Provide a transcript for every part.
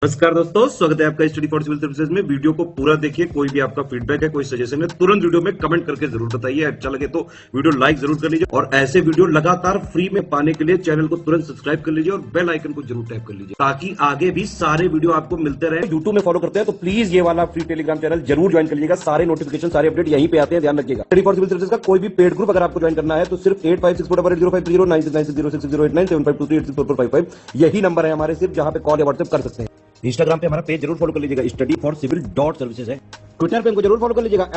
नमस्कार दोस्तों, स्वागत है आपका स्टडी फॉर सिविल सर्विसेज में। वीडियो को पूरा देखिए। कोई भी आपका फीडबैक है, कोई सजेशन है, तुरंत वीडियो में कमेंट करके जरूर बताइए। अच्छा लगे तो वीडियो लाइक जरूर कर लीजिए और ऐसे वीडियो लगातार फ्री में पाने के लिए चैनल को तुरंत सब्सक्राइब कर लीजिए और बेल आइकन को जरूर टैप कर लीजिए ताकि आगे भी सारे वीडियो आपको मिलते रहे। यूट्यूब में फॉलो करते हैं तो प्लीज ये वाला फ्री टेलीग्राम चैनल जरूर ज्वाइन कर लीजिएगा। सारे नोटिफिकेशन, सारे अपडेट यहीं पे आते हैं, ध्यान रखिएगा। स्टडी फॉर सिविल सर्विसेज का कोई भी पेड ग्रुप अगर आपको ज्वाइन करना है तो सिर्फ 8564805309697523860455 यही नंबर है हमारे, सिर्फ जहां पे कॉल या व्हाट्सएप कर सकते हैं। इंस्टाग्राम पे हमारा पेज जरूर फॉलो कर लीजिएगा, स्टडी फॉर सिविल .सर्विसेज है। ट्विटर पे हमको जरूर फॉलो कर लीजिएगा,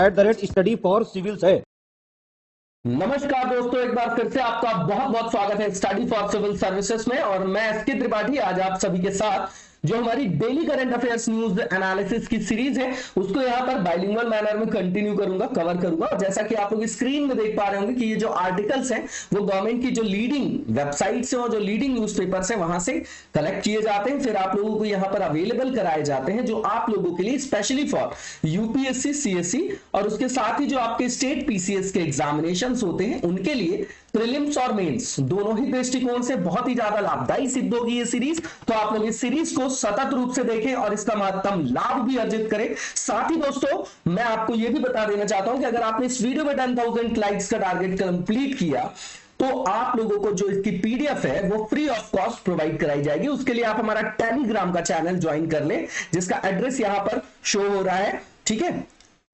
@स्टडी फॉर सिविल्स है। नमस्कार दोस्तों, एक बार फिर से आपका बहुत बहुत स्वागत है स्टडी फॉर सिविल सर्विसेज में। और मैं एसके त्रिपाठी आज आप सभी के साथ जो हमारी daily current affairs news analysis की सीरीज है उसको यहाँ पर बाइलिंगुअल मैनर में कंटिन्यू करूंगा, कवर करूंगा। और जैसा कि आप लोग स्क्रीन में देख पा रहे होंगे कि ये जो आर्टिकल्स हैं वो गवर्नमेंट की जो लीडिंग वेबसाइट्स हैं और जो लीडिंग न्यूज़पेपर्स हैं वहां से कलेक्ट किए जाते हैं, फिर आप लोगों को यहाँ पर अवेलेबल कराए जाते हैं, जो आप लोगों के लिए स्पेशली फॉर यूपीएससी, सीएससी और उसके साथ ही जो आपके स्टेट पीसीएस के एग्जामिनेशंस होते हैं उनके लिए प्रीलिम्स और मेंस दोनों ही दृष्टिकोण से बहुत ही ज्यादा लाभदायी सिद्ध होगी ये सीरीज। तो आप लोग इस सीरीज को सतत रूप से देखें और इसका महत्तम लाभ भी अर्जित करें। साथ ही दोस्तों मैं आपको यह भी बता देना चाहता हूं कि अगर आपने इस वीडियो में 10,000 लाइक्स का टारगेट कंप्लीट किया तो आप लोगों को जो इसकी पीडीएफ है वो फ्री ऑफ कॉस्ट प्रोवाइड कराई जाएगी। उसके लिए आप हमारा टेलीग्राम का चैनल ज्वाइन कर लें, जिसका एड्रेस यहां पर शो हो रहा है, ठीक है,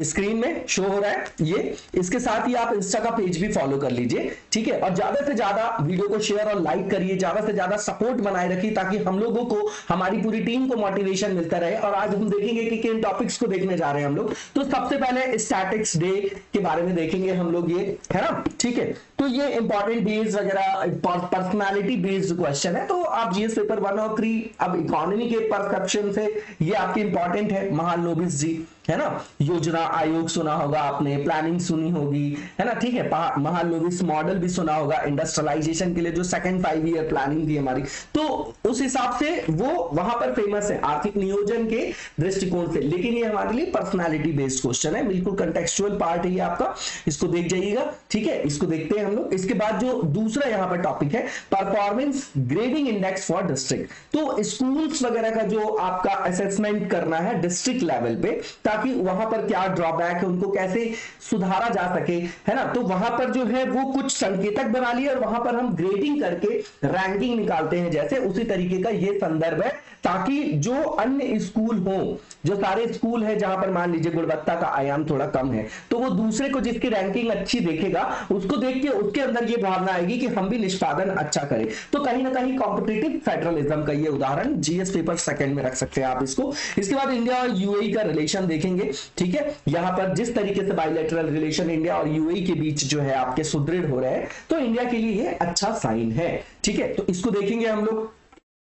स्क्रीन में शो हो रहा है ये। इसके साथ ही आप इंस्टा का पेज भी फॉलो कर लीजिए, ठीक है। और ज्यादा से ज्यादा वीडियो को शेयर और लाइक करिए, ज्यादा से ज्यादा सपोर्ट बनाए रखिए ताकि हम लोगों को, हमारी पूरी टीम को मोटिवेशन मिलता रहे। और आज हम देखेंगे कि किन टॉपिक्स को देखने जा रहे हैं हम लोग। तो सबसे पहले स्टैटिक्स डे के बारे में देखेंगे हम लोग, ये है ना, ठीक है। तो ये इंपॉर्टेंट डेज वगैरह पर्सनालिटी बेस्ड क्वेश्चन है, तो आप जीएस पेपर 1 और 3 अब इकोनॉमी के परसेप्शन से ये आपके इंपॉर्टेंट है। महालनोबिस जी, है ना, योजना आयोग सुना होगा आपने, प्लानिंग सुनी होगी, है ना, ठीक है। महालनोबिस मॉडल भी सुना होगा, इंडस्ट्रियलाइजेशन के लिए जो सेकंड 5 ईयर प्लानिंग थी हमारी, तो उस हिसाब से वो वहां पर फेमस है आर्थिक नियोजन के दृष्टिकोण से। लेकिन ये हमारे लिए पर्सनालिटी बेस्ड क्वेश्चन है, बिल्कुल कंटेक्चुअल पार्ट है ये आपका, इसको देख जाइएगा, ठीक है। इसको देखते हैं हम लोग। इसके बाद जो दूसरा यहाँ पर टॉपिक है performance grading index for district, तो स्कूल्स वगैरह का जो आपका असेसमेंट करना है डिस्ट्रिक्ट लेवल पे, ताकि वहां पर क्या ड्रॉबैक है उनको कैसे सुधारा जा सके, है ना। तो वहां पर जो है वो कुछ संकेतक बना लिए और वहां पर हम ग्रेडिंग करके रैंकिंग निकालते हैं, जैसे उसी तरीके का ये संदर्भ है, ताकि जो अन्य स्कूल हो, जो सारे स्कूल है जहां पर मान लीजिए गुणवत्ता का आयाम थोड़ा कम है, तो वो दूसरे को जिसकी रैंकिंग अच्छी देखेगा उसको देख के उसके अंदर ये भावना आएगी कि हम भी निष्पादन अच्छा करें। तो कहीं ना कहीं कॉम्पिटिटिव फेडरलिज्म का ये उदाहरण जीएस पेपर सेकंड में रख सकते हैं आप इसको। इसके बाद इंडिया और यूएई का रिलेशन देखेंगे, ठीक है। यहां पर जिस तरीके से बायलैटरल रिलेशन इंडिया और यूएई के बीच जो है आपके सुदृढ़ हो रहे हैं, तो इंडिया के लिए ये अच्छा साइन है, ठीक है। तो इसको देखेंगे हम लोग।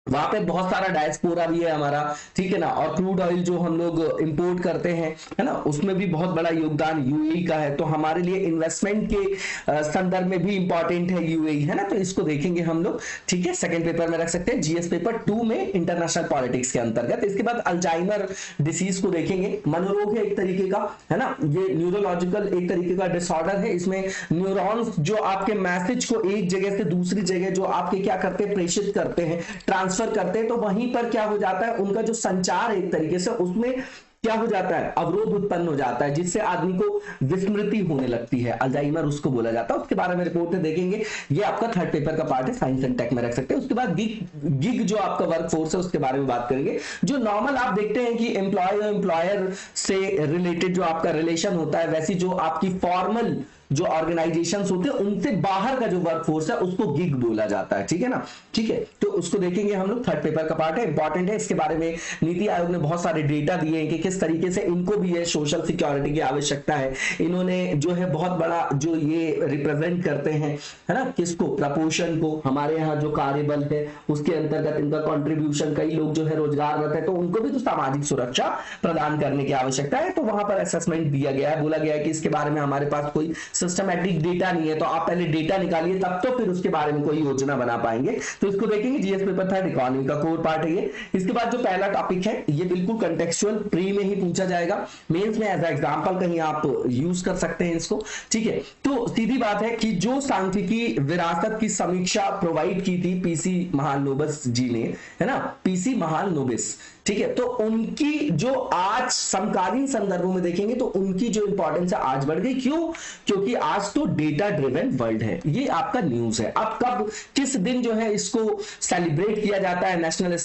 वहां पे बहुत सारा डायस्पोरा भी है हमारा, ठीक है ना। और क्रूड ऑयल जो हम लोग इंपोर्ट करते हैं, है ना, उसमें भी बहुत बड़ा योगदान यूएई का है। तो हमारे लिए इन्वेस्टमेंट के संदर्भ में भी इंपॉर्टेंट है यूएई, है ना। तो इसको देखेंगे हम लोग, ठीक है, सेकंड पेपर में रख सकते हैं जीएस पेपर 2 में इंटरनेशनल पॉलिटिक्स के अंतर्गत। इसके बाद अल्जाइमर डिसीज को देखेंगे, मनोरोग है एक तरीके का, है ना, ये न्यूरोलॉजिकल एक तरीके का डिसऑर्डर है। इसमें न्यूरॉन्स जो आपके मैसेज को एक जगह से दूसरी जगह जो आपके क्या करते हैं, प्रेषित करते हैं, ट्रांसफर करते हैं, तो वहीं पर क्या हो जाता है, उनका जो संचार एक तरीके से उसमें क्या हो जाता है, अवरोध उत्पन्न हो जाता है, जिससे आदमी को विस्मृति होने लगती है, अल्जाइमर उसको बोला जाता है। उसके बारे में रिपोर्ट देखेंगे, ये आपका थर्ड पेपर का पार्ट है, साइंस एंड टेक में रख सकते हैं। उसके बाद गिग जो आपका वर्क फोर्स है उसके बारे में बात करेंगे। जो नॉर्मल आप देखते हैं कि एम्प्लॉय और एम्प्लॉयर से रिलेटेड जो आपका रिलेशन होता है, वैसी जो आपकी फॉर्मल जो ऑर्गेनाइजेशंस होते हैं उनसे बाहर का जो वर्कफोर्स है उसको गिग बोला जाता है, ठीक है ना, ठीक है। तो उसको देखेंगे हम लोग, थर्ड पेपर का पार्ट है, इंपॉर्टेंट है। इसके बारे में नीति आयोग ने बहुत सारे डेटा दिए हैं कि किस तरीके से इनको भी ये सोशल सिक्योरिटी की आवश्यकता है। इन्होंने जो है बहुत बड़ा जो ये रिप्रेजेंट करते हैं, है ना, किसको, प्रपोषण को। हमारे यहाँ जो कार्यबल है उसके अंतर्गत इनका कॉन्ट्रीब्यूशन, कई लोग जो है रोजगाररत है, तो उनको भी तो सामाजिक सुरक्षा प्रदान करने की आवश्यकता है। तो वहां पर असेसमेंट दिया गया है, बोला गया है कि इसके बारे में हमारे पास कोई सिस्टमैटिक डेटा नहीं है, तो आप पहले डेटा निकालिए तब तो फिर उसके बारे में कोई योजना बना पाएंगे। तो इसको देखेंगे, जीएस पेपर थर्ड इकोनॉमी का कोर पार्ट है ये। इसके बाद जो पहला टॉपिक है ये बिल्कुल कंटेक्चुअल प्री में ही पूछा जाएगा, मेंस में एज एग्जांपल कहीं आप यूज कर सकते हैं इसको, ठीक है। तो सीधी बात है कि जो सांख्यिकी विरासत की समीक्षा प्रोवाइड की थी पीसी महालनोबिस जी ने, है ना, पीसी महालनोबिस, ठीक है, तो उनकी जो आज समकालीन संदर्भों में देखेंगे तो उनकी जो इंपॉर्टेंस है आज बढ़ गई। क्यों? क्योंकि आज तो डेटा ड्रिवन वर्ल्ड है। ये आपका न्यूज है। अब कब किस दिन जो है इसको सेलिब्रेट किया जाता है, नेशनल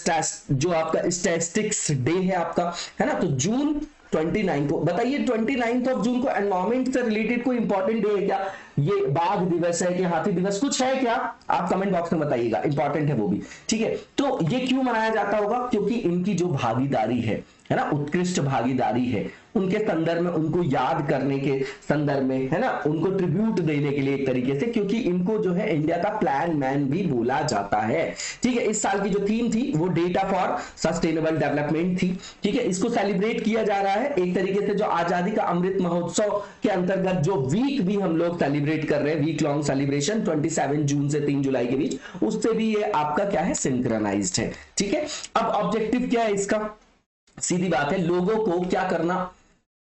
जो आपका स्टैटिस्टिक्स डे है आपका, है ना, तो जून 29 को। बताइए 29 ऑफ जून को एनवायरमेंट से रिलेटेड कोई इंपॉर्टेंट डे है क्या? ये बाघ दिवस है कि हाथी दिवस, कुछ है क्या? आप कमेंट बॉक्स में बताइएगा, इंपॉर्टेंट है वो भी। ठीक है, तो ये क्यों मनाया जाता होगा? क्योंकि इनकी जो भागीदारी है ना, उत्कृष्ट भागीदारी है, उनके संदर्भ में, उनको याद करने के संदर्भ में, है ना, उनको ट्रिब्यूट देने के लिए एक तरीके से, क्योंकि इनको जो है इंडिया का प्लान मैन भी बोला जाता है। ठीक है, इस साल की जो थीम थी वो डेटा फॉर सस्टेनेबल डेवलपमेंट थी। ठीक है, इसको सेलिब्रेट किया जा रहा है एक तरीके से जो आजादी का अमृत महोत्सव के अंतर्गत जो वीक भी हम लोग सेलिब्रेट कर रहे हैं, वीक लॉन्ग सेलिब्रेशन 27 जून से 3 जुलाई के बीच, उससे भी ये आपका क्या है, सिंक्रोनाइज्ड है। ठीक है, अब ऑब्जेक्टिव क्या है इसका? सीधी बात है, लोगों को क्या करना,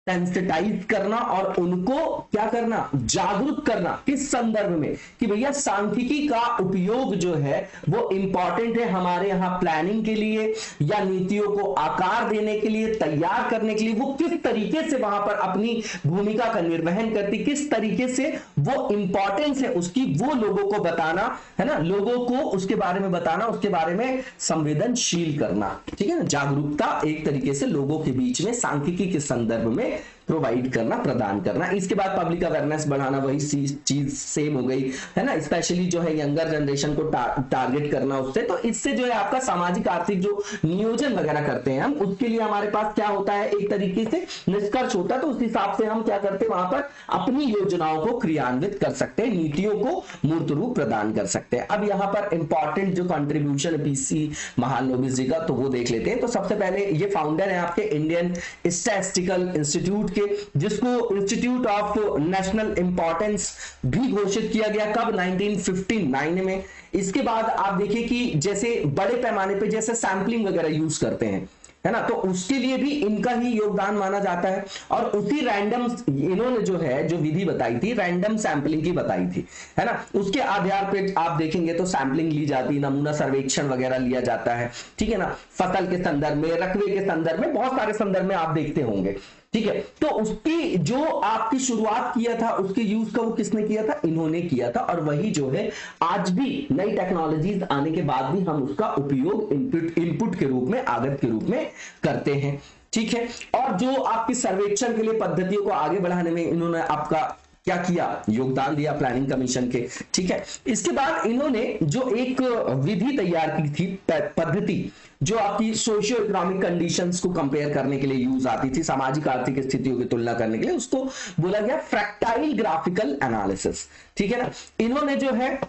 सेंसिटाइज करना और उनको क्या करना, जागरूक करना। किस संदर्भ में? कि भैया सांख्यिकी का उपयोग जो है वो इंपॉर्टेंट है हमारे यहां प्लानिंग के लिए या नीतियों को आकार देने के लिए, तैयार करने के लिए। वो किस तरीके से वहां पर अपनी भूमिका का निर्वहन करती, किस तरीके से वो इंपॉर्टेंस है उसकी, वो लोगों को बताना, है ना, लोगों को उसके बारे में बताना, उसके बारे में संवेदनशील करना। ठीक है ना, जागरूकता एक तरीके से लोगों के बीच में सांख्यिकी के संदर्भ में प्रोवाइड करना, प्रदान करना। इसके बाद पब्लिक अवेयरनेस बढ़ाना, वही चीज सेम हो गई, है ना, स्पेशली जो है यंगर जनरेशन को टारगेट करना उससे। तो इससे जो है आपका सामाजिक आर्थिक जो नियोजन वगैरह करते हैं हम, उसके लिए हमारे पास क्या होता है, एक तरीके से निष्कर्ष होता है। तो उस हिसाब से हम क्या करते हैं, वहां पर अपनी योजनाओं को क्रियान्वित कर सकते हैं, नीतियों को मूर्त रूप प्रदान कर सकते हैं। अब यहाँ पर इंपॉर्टेंट जो कंट्रीब्यूशन है पीसी महालनोबिस जी का, तो वो देख लेते हैं। तो सबसे पहले ये फाउंडर है आपके इंडियन स्टैटिस्टिकल इंस्टीट्यूट, जिसको इंस्टीट्यूट ऑफ नेशनल इंपॉर्टेंस भी घोषित किया गया कब, 1959 में। इसके बाद आप देखिए कि जैसे बड़े पैमाने पे जैसे सैंपलिंग वगैरह यूज करते हैं, है ना, तो उसके लिए भी इनका ही योगदान माना जाता है। और उसी रैंडम, इन्होंने जो है जो विधि बताई थी, रैंडम सैंपलिंग की बताई थी, है ना, उसके आधार पे आप देखेंगे तो सैंपलिंग ली जाती, नमूना सर्वेक्षण वगैरह लिया जाता है। ठीक है ना, फसल के संदर्भ में, रकबे के संदर्भ में, बहुत सारे संदर्भ में आप देखते होंगे। ठीक है, तो उसकी जो आपकी शुरुआत किया था, उसके यूज का वो किसने किया था, इन्होंने किया था। और वही जो है आज भी नई टेक्नोलॉजीज आने के बाद भी हम उसका उपयोग इनपुट के रूप में, आगत के रूप में करते हैं। ठीक है, और जो आपकी सर्वेक्षण के लिए पद्धतियों को आगे बढ़ाने में इन्होंने आपका क्या किया, योगदान दिया प्लानिंग कमीशन के। ठीक है, इसके बाद इन्होंने जो एक विधि तैयार की थी, पद्धति, जो आपकी सोशियो इकोनॉमिक कंडीशंस को कंपेयर करने के लिए यूज आती थी, सामाजिक आर्थिक स्थितियों की तुलना करने के लिए, उसको बोला गया फ्रैक्टाइल ग्राफिकल एनालिसिस। ठीक है ना, इन्होंने जो है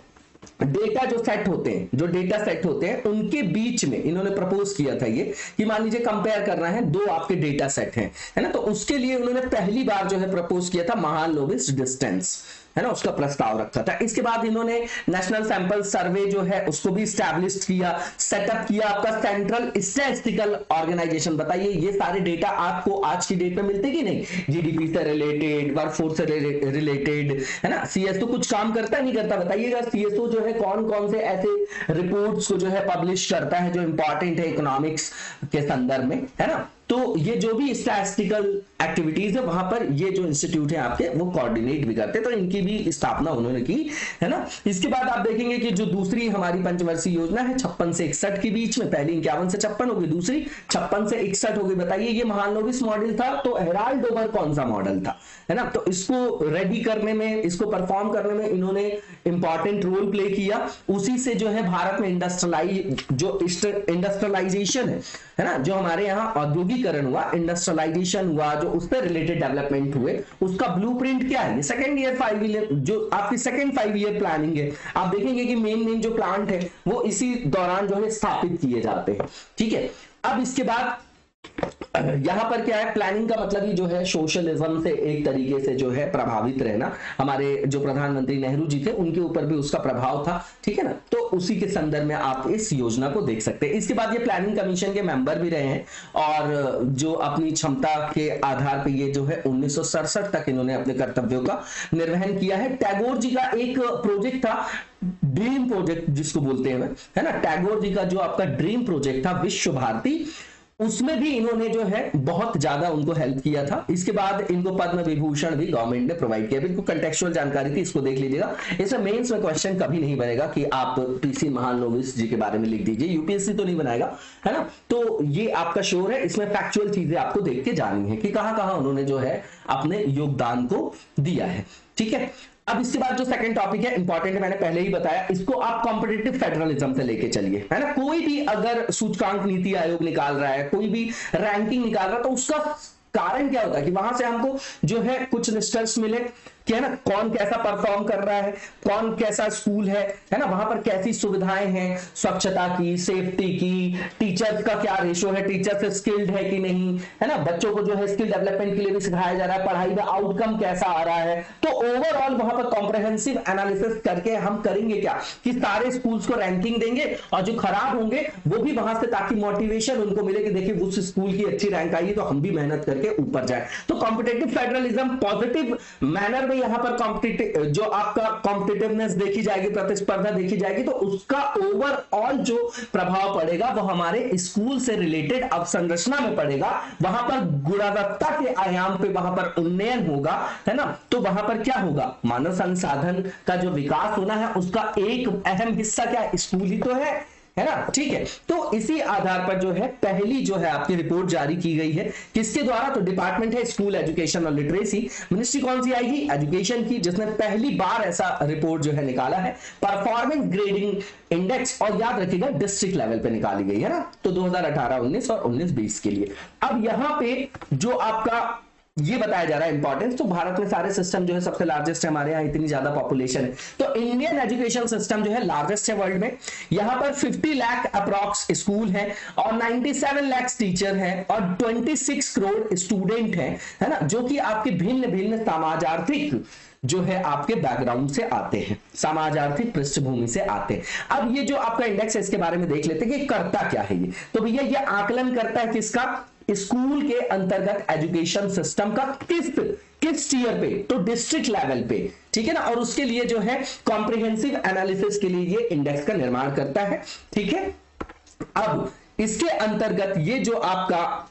डेटा जो सेट होते हैं, जो डेटा सेट होते हैं, उनके बीच में इन्होंने प्रपोज किया था ये कि मान लीजिए कंपेयर करना है, दो आपके डेटा सेट हैं, है ना, तो उसके लिए उन्होंने पहली बार जो है प्रपोज किया था महालनोबिस डिस्टेंस, है ना, उसका प्रस्ताव रखा था। इसके बाद इन्होंने नेशनल सैंपल सर्वे जो है उसको भी स्टैब्लिश किया, सेटअप किया आपका सेंट्रल स्टैटिस्टिकल ऑर्गेनाइजेशन। बताइए ये सारे डेटा आपको आज की डेट में मिलते कि नहीं, जीडीपी से रिलेटेड, वर्कफोर्स से रिलेटेड, है ना, सीएस तो कुछ काम करता नहीं करता, बताइएगा सीएसओ जो है कौन कौन से ऐसे रिपोर्ट्स को जो है पब्लिश करता है जो इंपॉर्टेंट है इकोनॉमिक्स के संदर्भ में, है ना। तो ये जो भी स्टैटिस्टिकल एक्टिविटीज है वहां पर ये जो इंस्टीट्यूट है आपके वो कोऑर्डिनेट भी करते हैं, तो इनकी भी स्थापना उन्होंने की, है ना। इसके बाद आप देखेंगे कि जो दूसरी हमारी पंचवर्षीय योजना है 56 से 61 के बीच में, पहली 51 से 56 होगी, दूसरी 56 से 61 होगी। बताइए ये महालनोबिस मॉडल था, तो हेराल्ड डोबर कौन सा मॉडल था, है ना, तो इसको रेडी करने में, इसको परफॉर्म करने में इन्होंने इंपॉर्टेंट रोल प्ले किया। उसी से जो है भारत में इंडस्ट्रियलाइजेशन है ना, जो हमारे यहाँ औद्योगिकरण हुआ, इंडस्ट्रियलाइजेशन हुआ, जो उस पर रिलेटेड डेवलपमेंट हुए, उसका ब्लूप्रिंट क्या है, ये सेकंड ईयर 5 ईयर जो आपकी सेकंड 5 ईयर प्लानिंग है। आप देखेंगे कि मेन जो प्लांट है वो इसी दौरान जो है स्थापित किए जाते हैं। ठीक है, अब इसके बाद यहां पर क्या है, प्लानिंग का मतलब ही जो है सोशलिज्म से एक तरीके से जो है प्रभावित रहना। हमारे जो प्रधानमंत्री नेहरू जी थे उनके ऊपर भी उसका प्रभाव था, ठीक है ना, तो उसी के संदर्भ में आप इस योजना को देख सकते हैं। इसके बाद ये प्लानिंग कमीशन के मेंबर भी रहे हैं और जो अपनी क्षमता के आधार पर ये जो है 1967 तक इन्होंने अपने कर्तव्यों का निर्वहन किया है। टैगोर जी का एक प्रोजेक्ट था, ड्रीम प्रोजेक्ट जिसको बोलते हैं, है ना, टैगोर जी का जो आपका ड्रीम प्रोजेक्ट था विश्व भारती, उसमें भी इन्होंने जो है बहुत ज्यादा उनको हेल्प किया था। इसके बाद इनको पद्म विभूषण भी गवर्नमेंट ने प्रोवाइड किया। बिल्कुल कंटेक्चुअल जानकारी थी, इसको देख लीजिएगा। इसमें मेंस में क्वेश्चन कभी नहीं बनेगा कि आप पीसी महालनोबिस जी के बारे में लिख दीजिए, यूपीएससी तो नहीं बनाएगा, है ना। तो ये आपका श्योर है, इसमें फैक्चुअल चीजें आपको देख के जानी है कि कहां कहां उन्होंने जो है अपने योगदान को दिया है, ठीक है। अब इसके बाद जो सेकंड टॉपिक है इंपॉर्टेंट है, मैंने पहले ही बताया, इसको आप कॉम्पिटिटिव फेडरलिज्म से लेके चलिए, है ना। कोई भी अगर सूचकांक नीति आयोग निकाल रहा है, कोई भी रैंकिंग निकाल रहा है, तो उसका कारण क्या होता है कि वहां से हमको जो है कुछ रिजल्ट्स मिले कि है ना, कौन कैसा परफॉर्म कर रहा है, कौन कैसा स्कूल है ना, वहां पर कैसी सुविधाएं हैं, स्वच्छता की, सेफ्टी की, टीचर्स का क्या रेशो है, टीचर्स स्किल्ड है कि नहीं, है ना, बच्चों को जो है स्किल डेवलपमेंट के लिए भी सिखाया जा रहा है, पढ़ाई का आउटकम कैसा आ रहा है। तो ओवरऑल वहां पर कॉम्प्रिहेंसिव एनालिसिस करके हम करेंगे क्या कि सारे स्कूल्स को रैंकिंग देंगे और जो खराब होंगे वो भी वहां से, ताकि मोटिवेशन उनको मिले कि देखिए उस स्कूल की अच्छी रैंक आई है तो हम भी मेहनत करके ऊपर जाए। तो कॉम्पिटिटिव फेडरलिज्म पॉजिटिव मैनर में यहां पर कॉम्पिटिटिव जो आपका कॉम्पिटिटिवनेस देखी जाएगी, प्रतिस्पर्धा देखी जाएगी, तो उसका ओवरऑल जो प्रभाव पड़ेगा वो हमारे स्कूल से रिलेटेड अवसंरचना में पड़ेगा। वहां पर गुणवत्ता के आयाम पे वहां पर उन्नयन होगा, है ना। तो वहां पर क्या होगा, मानव संसाधन का जो विकास होना है उसका एक अहम हिस्सा क्या स्कूल ही तो है ना, ठीक है। तो इसी आधार पर जो है पहली जो है आपकी रिपोर्ट जारी की गई है, किसके द्वारा, तो डिपार्टमेंट है स्कूल एजुकेशन और लिटरेसी। मिनिस्ट्री कौन सी आएगी, एजुकेशन की, जिसने पहली बार ऐसा रिपोर्ट जो है निकाला है। परफॉर्मेंस ग्रेडिंग इंडेक्स, और याद रखिएगा डिस्ट्रिक्ट लेवल पे निकाली गई है ना, तो 2018-19 और 19-20 के लिए। अब यहां पे जो आपका ये बताया जा रहा है इंपॉर्टेंस, तो भारत में सारे सिस्टम जो है सबसे लार्जेस्ट है, हमारे यहाँ इतनी ज्यादा पॉपुलेशन है, तो इंडियन एजुकेशन सिस्टम जो है लार्जेस्ट है वर्ल्ड में। यहाँ पर 50 लाख अप्रॉक्स स्कूल है और 97 लाख टीचर है और 26 करोड़ स्टूडेंट है ना, जो कि आपके भिन्न भिन्न समाजार्थिक जो है आपके बैकग्राउंड से आते हैं, समाज आर्थिक पृष्ठभूमि से आते हैं। अब ये जो आपका इंडेक्स है इसके बारे में देख लेते हैं कि करता क्या है ये। तो भैया ये आकलन करता है किसका, स्कूल के अंतर्गत एजुकेशन सिस्टम का किस टीयर पे, तो डिस्ट्रिक्ट लेवल पे, ठीक है ना। और उसके लिए जो है कॉम्प्रिहेंसिव एनालिसिस के लिए ये इंडेक्स का निर्माण करता है, ठीक है। अब इसके अंतर्गत ये जो आपका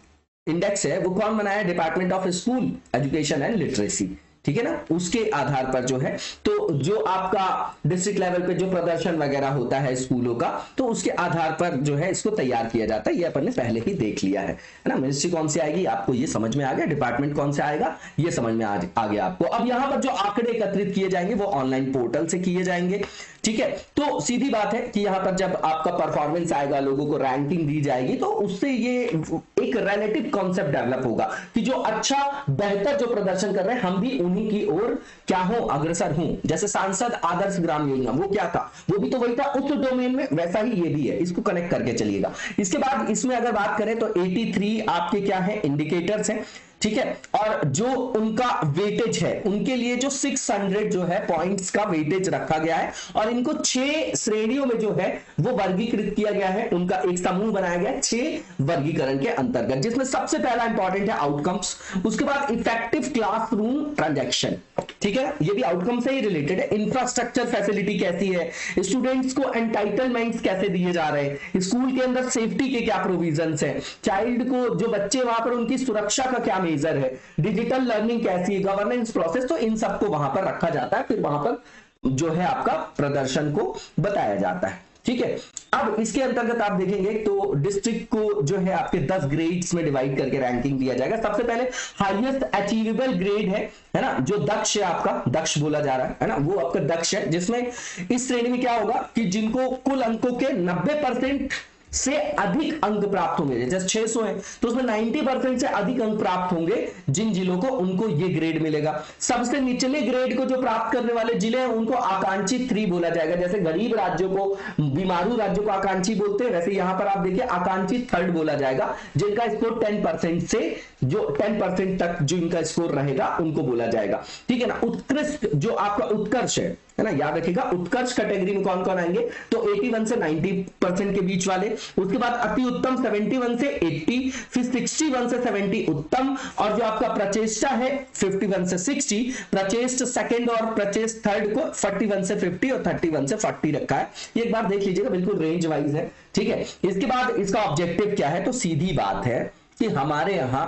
इंडेक्स है वो कौन बनाया, department of school education and literacy, ठीक है ना। उसके आधार पर जो है, तो जो आपका डिस्ट्रिक्ट लेवल पे जो प्रदर्शन वगैरह होता है स्कूलों का, तो उसके आधार पर जो है इसको तैयार किया जाता है। ये अपन ने पहले ही देख लिया है ना। मिनिस्ट्री कौन सी आएगी आपको ये समझ में आ गया, डिपार्टमेंट कौन सा आएगा ये समझ में आ गया आपको। अब यहां पर जो आंकड़े एकत्रित किए जाएंगे वो ऑनलाइन पोर्टल से किए जाएंगे, ठीक है। तो सीधी बात है कि यहां पर जब आपका परफॉर्मेंस आएगा, लोगों को रैंकिंग दी जाएगी, तो उससे ये एक रिलेटिव कॉन्सेप्ट डेवलप होगा कि जो अच्छा बेहतर जो प्रदर्शन कर रहे हैं हम भी उन्हीं की ओर क्या हो, अग्रसर हूं। जैसे सांसद आदर्श ग्राम योजना वो क्या था, वो भी तो वही था उस डोमेन में, वैसा ही ये भी है, इसको कनेक्ट करके चलिएगा। इसके बाद इसमें अगर बात करें तो 83 आपके क्या है इंडिकेटर्स हैं, ठीक है। और जो उनका वेटेज है उनके लिए जो 600 जो है पॉइंट्स का वेटेज रखा गया है और इनको 6 श्रेणियों में जो है वो वर्गीकृत किया गया है। उनका एक समूह बनाया गया है 6 वर्गीकरण के अंतर्गत, जिसमें सबसे पहला इंपॉर्टेंट है आउटकम्स, उसके बाद इफेक्टिव क्लासरूम ट्रांजैक्शन, ठीक है, ये भी आउटकम से ही रिलेटेड है। इंफ्रास्ट्रक्चर फैसिलिटी कैसी है, स्टूडेंट्स को एंटाइटलमेंट्स कैसे दिए जा रहे हैं, स्कूल के अंदर सेफ्टी के क्या प्रोविजंस है, चाइल्ड को जो बच्चे वहां पर उनकी सुरक्षा का क्या मेजर है, डिजिटल लर्निंग कैसी है, गवर्नेंस प्रोसेस, तो इन सबको वहां पर रखा जाता है। फिर वहां पर जो है आपका प्रदर्शन को बताया जाता है, ठीक है। अब इसके अंतर्गत आप देखेंगे तो डिस्ट्रिक्ट को जो है आपके 10 ग्रेड्स में डिवाइड करके रैंकिंग दिया जाएगा। सबसे पहले हाईएस्ट अचीवेबल ग्रेड है ना, जो दक्ष है आपका, दक्ष बोला जा रहा है ना, वो आपका दक्ष है, जिसमें इस श्रेणी में क्या होगा कि जिनको कुल अंकों के 90% से अधिक अंक प्राप्त होंगे, जैसे 600 है तो उसमें 90% से अधिक अंक प्राप्त होंगे जिन जिलों को, उनको ये ग्रेड मिलेगा। सबसे निचले ग्रेड को जो प्राप्त करने वाले जिले हैं उनको आकांक्षी 3 बोला जाएगा। जैसे गरीब राज्यों को, बीमारू राज्यों को आकांक्षी बोलते हैं, वैसे यहां पर आप देखिए आकांक्षी 3rd बोला जाएगा, जिनका स्कोर 10% से जो 10% तक जो इनका स्कोर रहेगा उनको बोला जाएगा, ठीक है ना। उत्कृष्ट जो आपका उत्कर्ष है ना, याद रखिएगा उत्कर्ष कैटेगरी में कौन कौन आएंगे, तो 81 से 90% के बीच वाले, उसके बाद अति उत्तम 71 से 80, फिर 61 से 70 उत्तम, और जो आपका प्रचेष्टा है 51 से 60, प्रचेष्ट सेकंड और प्रचेष्ट थर्ड को 41 से 50 और 31 से 40 रखा है। ये एक बार देख लीजिएगा, बिल्कुल रेंज वाइज है, ठीक है। इसके बाद इसका ऑब्जेक्टिव क्या है, तो सीधी बात है कि हमारे यहां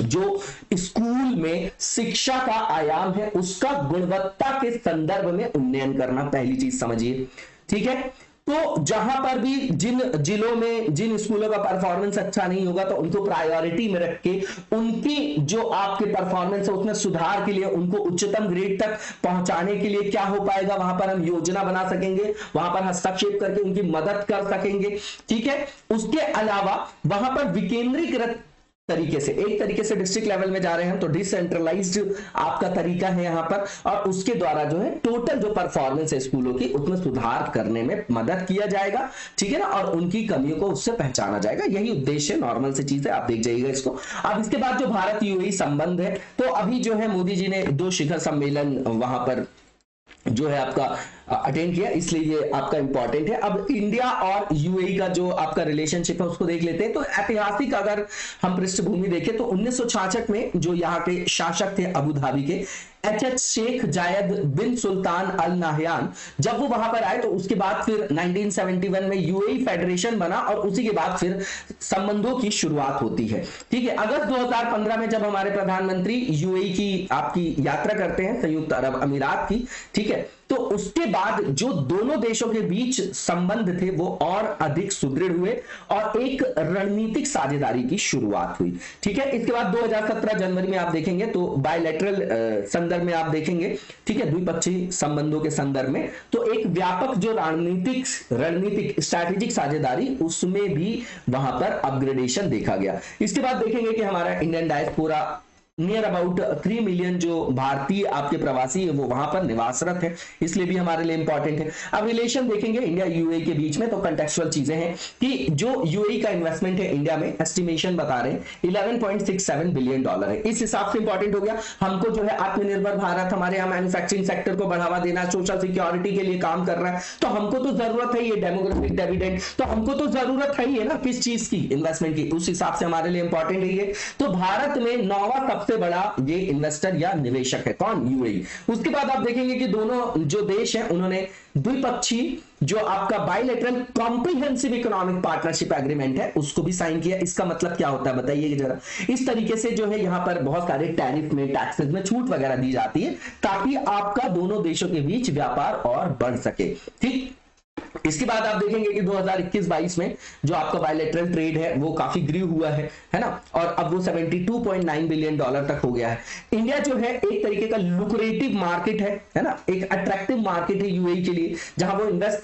जो स्कूल में शिक्षा का आयाम है उसका गुणवत्ता के संदर्भ में उन्नयन करना, पहली चीज समझिए, ठीक है। तो जहां पर भी जिन जिलों में जिन स्कूलों का परफॉर्मेंस अच्छा नहीं होगा तो उनको प्रायोरिटी में रख के उनकी जो आपके परफॉर्मेंस है उसमें सुधार के लिए, उनको उच्चतम ग्रेड तक पहुंचाने के लिए क्या हो पाएगा, वहां पर हम योजना बना सकेंगे, वहां पर हस्तक्षेप करके उनकी मदद कर सकेंगे, ठीक है। उसके अलावा वहां पर विकेंद्रीकृत तरीके से, एक तरीके से डिस्ट्रिक्ट लेवल में जा रहे हैं तो डिसेंट्रलाइज्ड आपका तरीका है यहां पर, और उसके द्वारा जो है टोटल जो परफॉर्मेंस है स्कूलों की उसमें सुधार करने में मदद किया जाएगा, ठीक है ना, और उनकी कमियों को उससे पहचाना जाएगा। यही उद्देश्य है, नॉर्मल सी चीज है, आप देख जाइएगा इसको। अब इसके बाद जो भारत यूएई संबंध है, तो अभी जो है मोदी जी ने 2 शिखर सम्मेलन वहां पर जो है आपका अटेंड किया, इसलिए ये आपका इंपॉर्टेंट है। अब इंडिया और यूएई का जो आपका रिलेशनशिप है उसको देख लेते हैं। तो ऐतिहासिक अगर हम पृष्ठभूमि देखें तो 1966 में जो यहाँ के शासक थे अबू धाबी के एच शेख जायद बिन सुल्तान अल नाहयान, जब वो वहां पर आए तो उसके बाद फिर 1971 में यूएई फेडरेशन बना और उसी के बाद फिर संबंधों की शुरुआत होती है, ठीक है। अगस्त 2015 में जब हमारे प्रधानमंत्री यूएई की आपकी यात्रा करते हैं, संयुक्त अरब अमीरात की, ठीक है, तो उसके बाद जो दोनों देशों के बीच संबंध थे वो और अधिक सुदृढ़ हुए और एक रणनीतिक साझेदारी की शुरुआत हुई, ठीक है। इसके बाद 2017 जनवरी में आप देखेंगे तो बायलैटरल संदर्भ में आप देखेंगे, ठीक है, द्विपक्षीय संबंधों के संदर्भ में तो एक व्यापक जो रणनीतिक स्ट्रैटेजिक साझेदारी उसमें भी वहां पर अपग्रेडेशन देखा गया। इसके बाद देखेंगे कि हमारा Indian diaspora near about 3 million जो भारतीय आपके प्रवासी है वो वहां पर निवासरत है, इसलिए भी हमारे लिए इंपॉर्टेंट है। अब रिलेशन देखेंगे इंडिया यूएई के बीच में, तो कंटेक्चुअल चीजें हैं कि जो यूएई का इन्वेस्टमेंट है इंडिया में, एस्टिमेशन बता रहे हैं 11.67 बिलियन डॉलर है। इस हिसाब से इंपॉर्टेंट हो गया। हमको जो है आत्मनिर्भर भारत, हमारे यहाँ मैन्युफैक्चरिंग सेक्टर को बढ़ावा देना, सोशल सिक्योरिटी के लिए काम कर रहा है, तो हमको तो जरूरत है, ये डेमोग्राफिक डिविडेंड, तो हमको तो जरूरत है ना किस चीज की, इन्वेस्टमेंट की, उस हिसाब से हमारे लिए इंपॉर्टेंट है ये। तो भारत में 9वां सबसे बड़ा ये इन्वेस्टर या निवेशक है, कौन, यूएई। उसके बाद आप देखेंगे कि दोनों जो देश हैं उन्होंने द्विपक्षीय जो आपका bilateral comprehensive economic partnership agreement है उसको भी साइन किया। इसका मतलब क्या होता है बताइए जरा। इस तरीके से जो है यहाँ पर बहुत सारे टैरिफ में, टैक्सेस में छूट वगैरह दी जाती है ताकि आपका दोनों देशों के बीच व्यापार और बढ़ सके, ठीक। इसके बाद आप देखेंगे कि 2021-22 में जो आपका बायलैटरल ट्रेड है वो काफी ग्री हुआ है ना, और अब वो 72.9 बिलियन डॉलर तक हो गया है। इंडिया जो है एक तरीके का लुक्रेटिव मार्केट है ना, एक अट्रैक्टिव मार्केट है यूएई के लिए, जहां वो इन्वेस्ट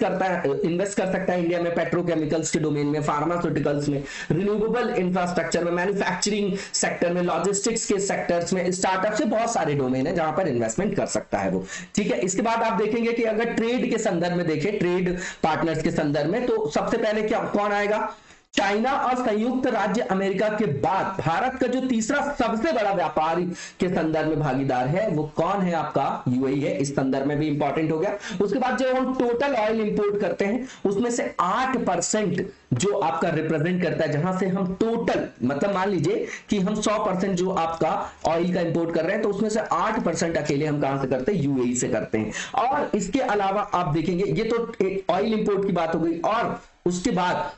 कर सकता है इंडिया में पेट्रोकेमिकल्स के डोमेन में, फार्मास्यूटिकल्स में, रिन्यूएबल इंफ्रास्ट्रक्चर में, मैन्युफैक्चरिंग सेक्टर में, लॉजिस्टिक्स के सेक्टर्स में, स्टार्टअप से बहुत सारे डोमेन है जहां पर इन्वेस्टमेंट कर सकता है वो, ठीक है। इसके बाद आप देखेंगे कि अगर ट्रेड के संदर्भ में देखें, ट्रेड पार्टनर्स के संदर्भ में, तो सबसे पहले क्या कौन आएगा, चाइना और संयुक्त राज्य अमेरिका के बाद भारत का जो तीसरा सबसे बड़ा व्यापार के संदर्भ में भागीदार है वो कौन है, आपका यूएई है। इस संदर्भ में भी इंपॉर्टेंट हो गया। उसके बाद जो हम टोटल ऑयल इंपोर्ट करते हैं उसमें से 8% जो आपका रिप्रेजेंट करता है, जहां से हम टोटल मतलब मान लीजिए कि हम 100% जो आपका ऑयल का इंपोर्ट कर रहे हैं तो उसमें से 8% अकेले हम कहां से करते हैं, यूएई से करते हैं। और इसके अलावा आप देखेंगे ये तो ऑयल इंपोर्ट की बात हो गई, और उसके बाद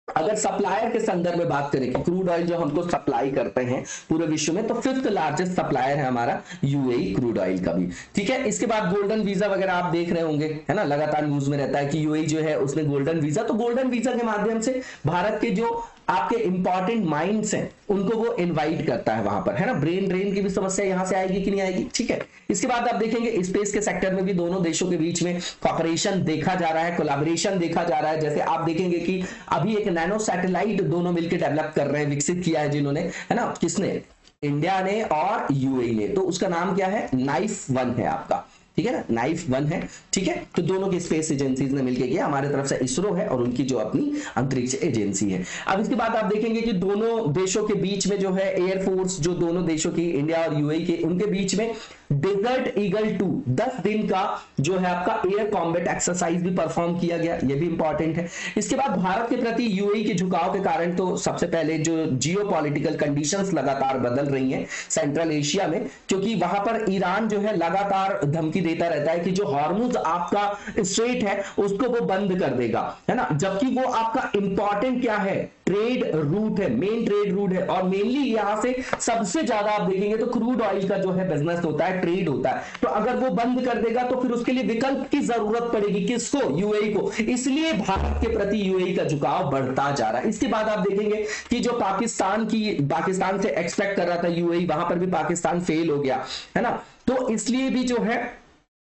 अगर सप्लायर के संदर्भ में बात करें कि क्रूड ऑयल जो हमको सप्लाई करते हैं पूरे विश्व में, तो 5th लार्जेस्ट सप्लायर है हमारा यूएई क्रूड ऑयल का भी, ठीक है। इसके बाद गोल्डन वीजा वगैरह आप देख रहे होंगे, है ना, लगातार न्यूज में रहता है कि यूएई जो है उसने गोल्डन वीजा, तो गोल्डन वीजा के माध्यम से भारत के जो आपके इंपॉर्टेंट माइंड्स हैं उनको वो इनवाइट करता है वहां पर, है ना। ब्रेन ड्रेन की भी समस्या यहां से आएगी कि नहीं आएगी, ठीक है। इसके बाद आप देखेंगे स्पेस के सेक्टर में भी दोनों देशों के बीच में कॉपरेशन देखा जा रहा है, कोलैबोरेशन देखा जा रहा है। जैसे आप देखेंगे कि अभी एक नैनो सैटेलाइट दोनों मिलकर डेवलप कर रहे हैं, विकसित किया है जिन्होंने, है ना, किसने, इंडिया ने और यूएई ने, तो उसका नाम क्या है, नाइफ 1 है आपका, ठीक है ना, नाइफ 1 है, ठीक है। तो दोनों की स्पेस एजेंसीज ने मिलकर किया, हमारे तरफ से इसरो है और उनकी जो अपनी अंतरिक्ष एजेंसी है। अब इसके बाद आप देखेंगे कि दोनों देशों के बीच में जो है एयरफोर्स, जो दोनों देशों की, इंडिया और यूएई के, उनके बीच में डेजर्ट ईगल 2 10 दिन का जो है आपका एयर कॉम्बैट एक्सरसाइज भी परफॉर्म किया गया, ये भी इंपॉर्टेंट है। इसके बाद भारत के प्रति यूएई के झुकाव के कारण तो सबसे पहले जो जियोपॉलिटिकल कंडीशंस लगातार बदल रही हैं सेंट्रल एशिया में, क्योंकि वहां पर ईरान जो है लगातार धमकी देता रहता है कि जो हॉर्मुज आपका स्ट्रेट है उसको वो बंद कर देगा, है ना, जबकि वो आपका इंपॉर्टेंट क्या है, ट्रेड रूट है, मेन ट्रेड रूट है, और मेनली यहां से सबसे ज्यादा आप देखेंगे तो क्रूड ऑयल का जो है बिजनेस होता है, ट्रेड होता है। तो अगर वो बंद कर देगा तो फिर उसके लिए विकल्प की जरूरत पड़ेगी, किसको, यूएई को। इसलिए भारत के प्रति यूएई का झुकाव बढ़ता जा रहा है। इसके बाद आप देखेंगे कि जो पाकिस्तान से एक्सपेक्ट कर रहा था यूएई, वहां पर भी पाकिस्तान फेल हो गया, है ना, तो इसलिए भी जो है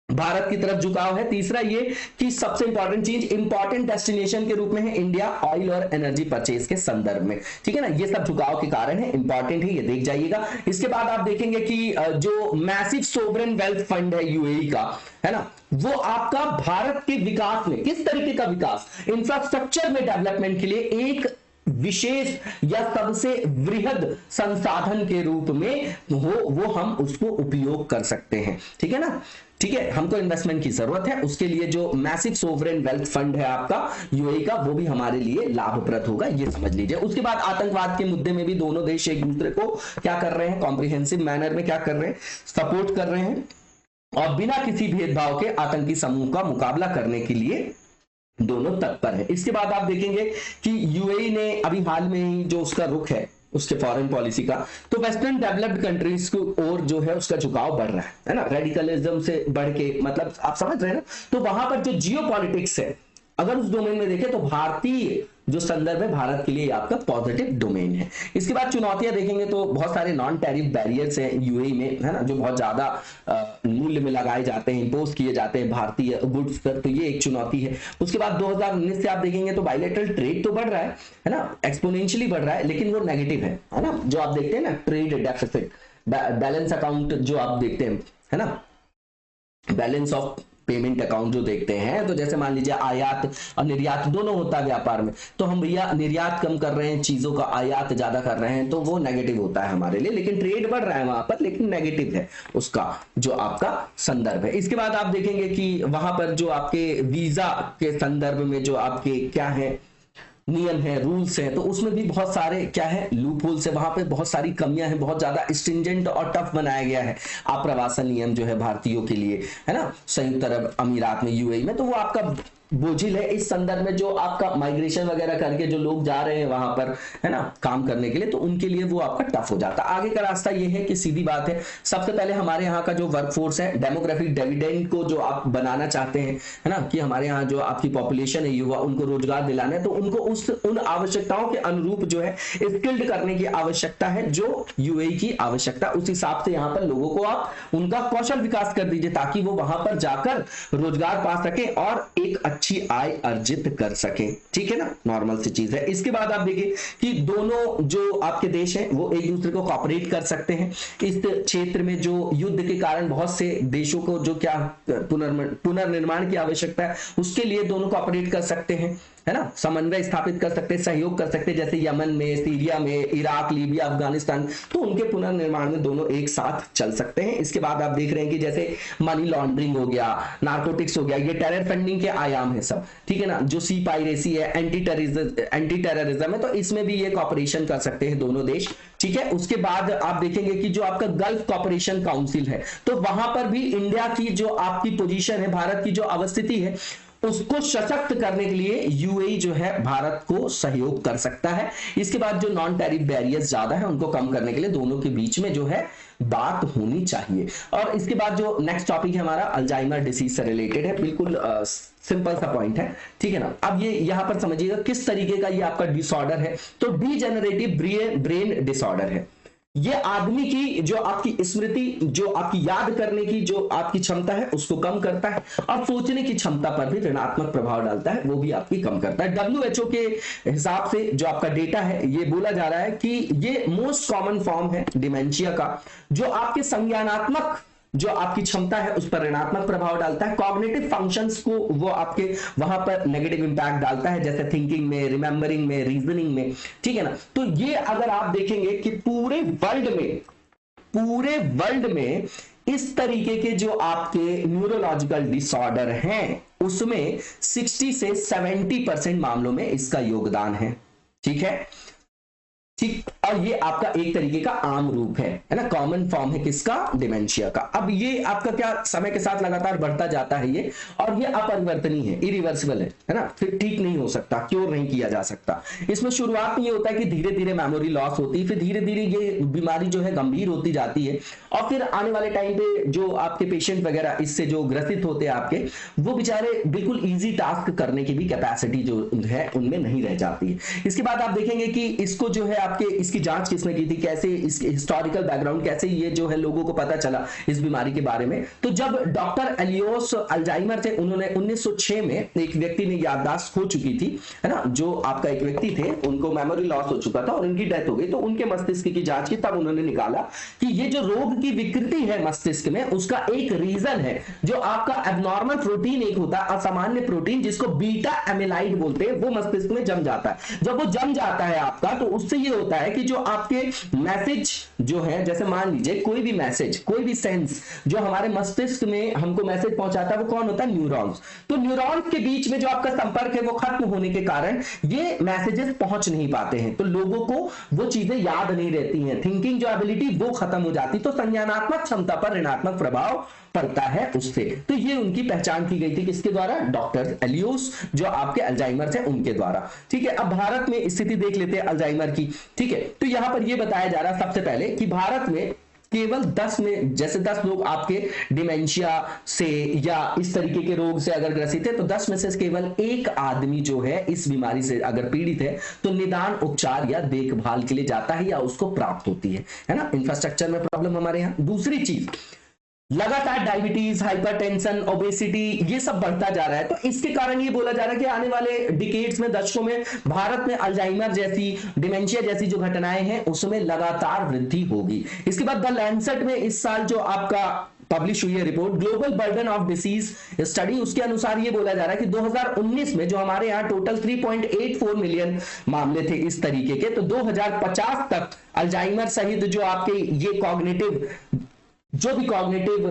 भारत की तरफ झुकाव है। तीसरा ये कि सबसे इंपॉर्टेंट चीज, इंपॉर्टेंट डेस्टिनेशन के रूप में है इंडिया ऑयल और एनर्जी परचेज के संदर्भ में, ठीक है ना, ये सब झुकाव के कारण है, इंपॉर्टेंट है, ये देख जाइएगा। इसके बाद आप देखेंगे कि जो मैसिव सोवरेन वेल्थ फंड है यूएई का, है ना, वो आपका भारत के विकास में, किस तरीके का विकास, इंफ्रास्ट्रक्चर में डेवलपमेंट के लिए एक विशेष या सबसे वृहद संसाधन के रूप में वो हम उसको उपयोग कर सकते हैं, ठीक है ना, ठीक है। हमको इन्वेस्टमेंट की जरूरत है, उसके लिए जो मैसिव सोवरेन वेल्थ फंड है आपका यूएई का, वो भी हमारे लिए लाभप्रद होगा, ये समझ लीजिए। उसके बाद आतंकवाद के मुद्दे में भी दोनों देश एक दूसरे को क्या कर रहे हैं, कॉम्प्रिहेंसिव मैनर में क्या कर रहे हैं, सपोर्ट कर रहे हैं, और बिना किसी भेदभाव के आतंकी समूह का मुकाबला करने के लिए दोनों तत्पर है। इसके बाद आप देखेंगे कि यूएई ने अभी हाल में ही जो उसका रुख है उसके फॉरेन पॉलिसी का, तो वेस्टर्न डेवलप्ड कंट्रीज की ओर जो है उसका झुकाव बढ़ रहा है ना, रेडिकलिज्म से बढ़ के, मतलब आप समझ रहे हैं ना। तो वहां पर जो जियोपॉलिटिक्स है, अगर उस डोमेन में देखें तो भारतीय जो संदर्भ है भारत के लिए आपका पॉजिटिव डोमेन है। इसके बाद चुनौतियां देखेंगे तो बहुत सारे नॉन टैरिफ बैरियर्स हैं यूएई में, है ना, जो बहुत ज्यादा मूल्य में लगाए जाते हैं, इंपोज किए जाते हैं भारतीय गुड्स पर, तो ये एक चुनौती है। उसके बाद 2019 से आप देखेंगे तो बायलैटरल ट्रेड तो बढ़ रहा है ना, एक्सपोनेंशियली बढ़ रहा है, लेकिन वो नेगेटिव है ना, जो आप देखते हैं ना, ट्रेड डेफिसिट, बैलेंस अकाउंट जो आप देखते हैं, है ना, बैलेंस ऑफ पेमेंट अकाउंट जो देखते हैं, तो जैसे मान लीजिए आयात और निर्यात दोनों होता है व्यापार में, तो हम भैया निर्यात कम कर रहे हैं, चीजों का आयात ज्यादा कर रहे हैं, तो वो नेगेटिव होता है हमारे लिए, लेकिन ट्रेड बढ़ रहा है वहां पर, लेकिन नेगेटिव है उसका जो आपका संदर्भ है। इसके बाद आप देखेंगे कि वहां पर जो आपके वीजा के संदर्भ में जो आपके क्या है नियम है, रूल्स है, तो उसमें भी बहुत सारे क्या है, लूप होल्स है, वहां पे बहुत सारी कमियां हैं, बहुत ज्यादा स्ट्रिंजेंट और टफ बनाया गया है आप्रवासन नियम जो है भारतीयों के लिए, है ना, संयुक्त अरब अमीरात में, यूएई में, तो वो आपका बोझिल है इस संदर्भ में। जो आपका माइग्रेशन वगैरह करके जो लोग जा रहे हैं वहां पर, है ना, काम करने के लिए, तो उनके लिए वो आपका टफ हो जाता है। आगे का रास्ता ये है कि सीधी बात है, सबसे पहले हमारे यहाँ का जो वर्कफोर्स है, डेमोग्राफिक डिविडेंड को जो आप बनाना चाहते हैं, है ना, कि हमारे यहाँ जो आपकी पॉपुलेशन है युवा, उनको रोजगार दिलाना है, तो उनको उन आवश्यकताओं के अनुरूप जो है स्किल्ड करने की आवश्यकता है, जो यूएई की आवश्यकता, उस हिसाब से यहाँ पर लोगों को आप उनका कौशल विकास कर दीजिए, ताकि वो वहां पर जाकर रोजगार पा सके और एक अच्छी आय अर्जित कर सके, ठीक है ना, नॉर्मल सी चीज है। इसके बाद आप देखिए कि दोनों जो आपके देश हैं वो एक दूसरे को कॉपरेट कर सकते हैं इस क्षेत्र में। जो युद्ध के कारण बहुत से देशों को जो क्या पुनर्निर्माण की आवश्यकता है, उसके लिए दोनों कॉपरेट कर सकते हैं, है ना, समन्वय स्थापित कर सकते हैं, सहयोग कर सकते हैं, जैसे यमन में, सीरिया में, इराक, लीबिया, अफगानिस्तान, तो उनके पुनर्निर्माण में दोनों एक साथ चल सकते हैं। इसके बाद आप देख रहे हैं कि जैसे मनी लॉन्ड्रिंग हो गया, नार्कोटिक्स हो गया, ये टेरर फंडिंग के आयाम है सब, ठीक है ना, जो सी पायरेसी है, एंटी टेररिज्म है, तो इसमें भी ये कॉपरेशन कर सकते हैं दोनों देश, ठीक है। उसके बाद आप देखेंगे कि जो आपका गल्फ कॉपरेशन काउंसिल है, तो वहां पर भी इंडिया की जो आपकी पोजीशन है, भारत की जो अवस्थिति है, उसको सशक्त करने के लिए यूएई जो है भारत को सहयोग कर सकता है। इसके बाद जो नॉन टैरिफ बैरियर्स ज्यादा है उनको कम करने के लिए दोनों के बीच में जो है बात होनी चाहिए। और इसके बाद जो नेक्स्ट टॉपिक है हमारा अल्जाइमर डिसीज से रिलेटेड है, बिल्कुल सिंपल सा पॉइंट है, ठीक है ना। अब ये यहां पर समझिएगा किस तरीके का ये आपका डिसऑर्डर है, तो डीजेनरेटिव ब्रेन डिसऑर्डर है। ये आदमी की जो आपकी स्मृति, जो आपकी याद करने की जो आपकी क्षमता है उसको कम करता है, और सोचने की क्षमता पर भी ऋणात्मक प्रभाव डालता है, वो भी आपकी कम करता है। WHO के हिसाब से जो आपका डेटा है, ये बोला जा रहा है कि ये मोस्ट कॉमन फॉर्म है डिमेंशिया का, जो आपके संज्ञानात्मक जो आपकी क्षमता है उस पर ऋणात्मक प्रभाव डालता है, कॉग्निटिव फंक्शंस को वो आपके वहां पर नेगेटिव इंपैक्ट डालता है, जैसे थिंकिंग में, रिमेंबरिंग में, रीजनिंग में, ठीक है ना। तो ये अगर आप देखेंगे कि पूरे वर्ल्ड में इस तरीके के जो आपके न्यूरोलॉजिकल डिसऑर्डर हैं उसमें 60 से 70% मामलों में इसका योगदान है, ठीक है, ठीक। और ये आपका एक तरीके का आम रूप है ना, कॉमन फॉर्म है किसका, डिमेंशिया का। अब ये आपका क्या समय के साथ लगातार बढ़ता जाता है ये, और ये अपरिवर्तनीय है, इरिवर्सिबल है ना, फिर ठीक नहीं हो सकता, क्योर नहीं किया जा सकता। इसमें शुरुआत में ये होता है कि धीरे धीरे मेमोरी लॉस होती है, फिर धीरे धीरे ये बीमारी जो है गंभीर होती जाती है, और फिर आने वाले टाइम पे जो आपके पेशेंट वगैरह इससे जो ग्रसित होते हैं आपके, वो बेचारे बिल्कुल ईजी टास्क करने की भी कैपेसिटी जो है उनमें नहीं रह जाती है। इसके बाद आप देखेंगे कि इसको जो है आपके इसकी जांच किसने की थी, कैसे इसके हिस्टोरिकल बैकग्राउंड, कैसे ये जो है लोगों को पता चला इस बीमारी के बारे में। तो जब डॉक्टर एलियोस अल्जाइमर थे, उन्होंने 1906 में एक व्यक्ति ने याददाश्त हो चुकी थी, है ना, जो आपका एक व्यक्ति थे, उनको मेमोरी लॉस हो चुका था और उनकी डेथ हो गई, तो उनके मस्तिष्क की जांच की, तब उन्होंने निकाला कि ये जो रोग की विकृति है मस्तिष्क में, उसका एक रीजन है जो आपका एब्नॉर्मल प्रोटीन एक होता है, असामान्य प्रोटीन जिसको बीटा एमिलाइड बोलते हैं, वो मस्तिष्क में जम जाता है। जब वो जम जाता है आपका, तो उससे ये होता है कि जो आपके मैसेज जो है, जैसे मान लीजिए कोई भी मैसेज, कोई भी सेंस जो हमारे मस्तिष्क में हमको मैसेज पहुंचाता है, वो कौन होता है, न्यूरॉन्स। तो न्यूरॉन्स के बीच में जो आपका संपर्क है वो खत्म होने के कारण ये मैसेजेस पहुंच नहीं पाते हैं, तो लोगों को वो चीजें याद नहीं रहती हैं, थिंकिंग जो एबिलिटी वो खत्म हो जाती, तो संज्ञानात्मक क्षमता पर ऋणात्मक प्रभाव पड़ता है उससे। तो ये उनकी पहचान की गई थी किसके द्वारा, डॉक्टर एलियोस जो आपके अल्जाइमर थे उनके द्वारा, ठीक है। अब भारत में स्थिति देख लेते हैं अल्जाइमर की, ठीक है। तो यहां पर ये बताया जा रहा है सबसे पहले कि भारत में केवल 10 में, जैसे 10 लोग आपके डिमेंशिया से या इस तरीके के रोग से अगर ग्रसित है, तो 10 में से केवल एक आदमी जो है इस बीमारी से अगर पीड़ित है तो निदान, उपचार या देखभाल के लिए जाता है या उसको प्राप्त होती है ना। इंफ्रास्ट्रक्चर में प्रॉब्लम हमारे यहाँ। दूसरी चीज, लगातार डायबिटीज, हाइपरटेंशन, ओबेसिटी ये सब बढ़ता जा रहा है, तो इसके कारण ये बोला जा रहा है कि आने वाले डिकेड्स में, दशकों में भारत में अल्जाइमर जैसी, डिमेंशिया जैसी जो घटनाएं हैं उसमें लगातार वृद्धि होगी। इसके बाद द लैंसेट में इस साल जो आपका पब्लिश हुई है report, global burden of disease study, उसके अनुसार ये बोला जा रहा है कि 2019 में जो हमारे यहाँ टोटल 3.84 मिलियन मामले थे इस तरीके के, तो 2050 तक अल्जाइमर सहित जो आपके ये कॉग्निटिव, जो भी कॉग्निटिव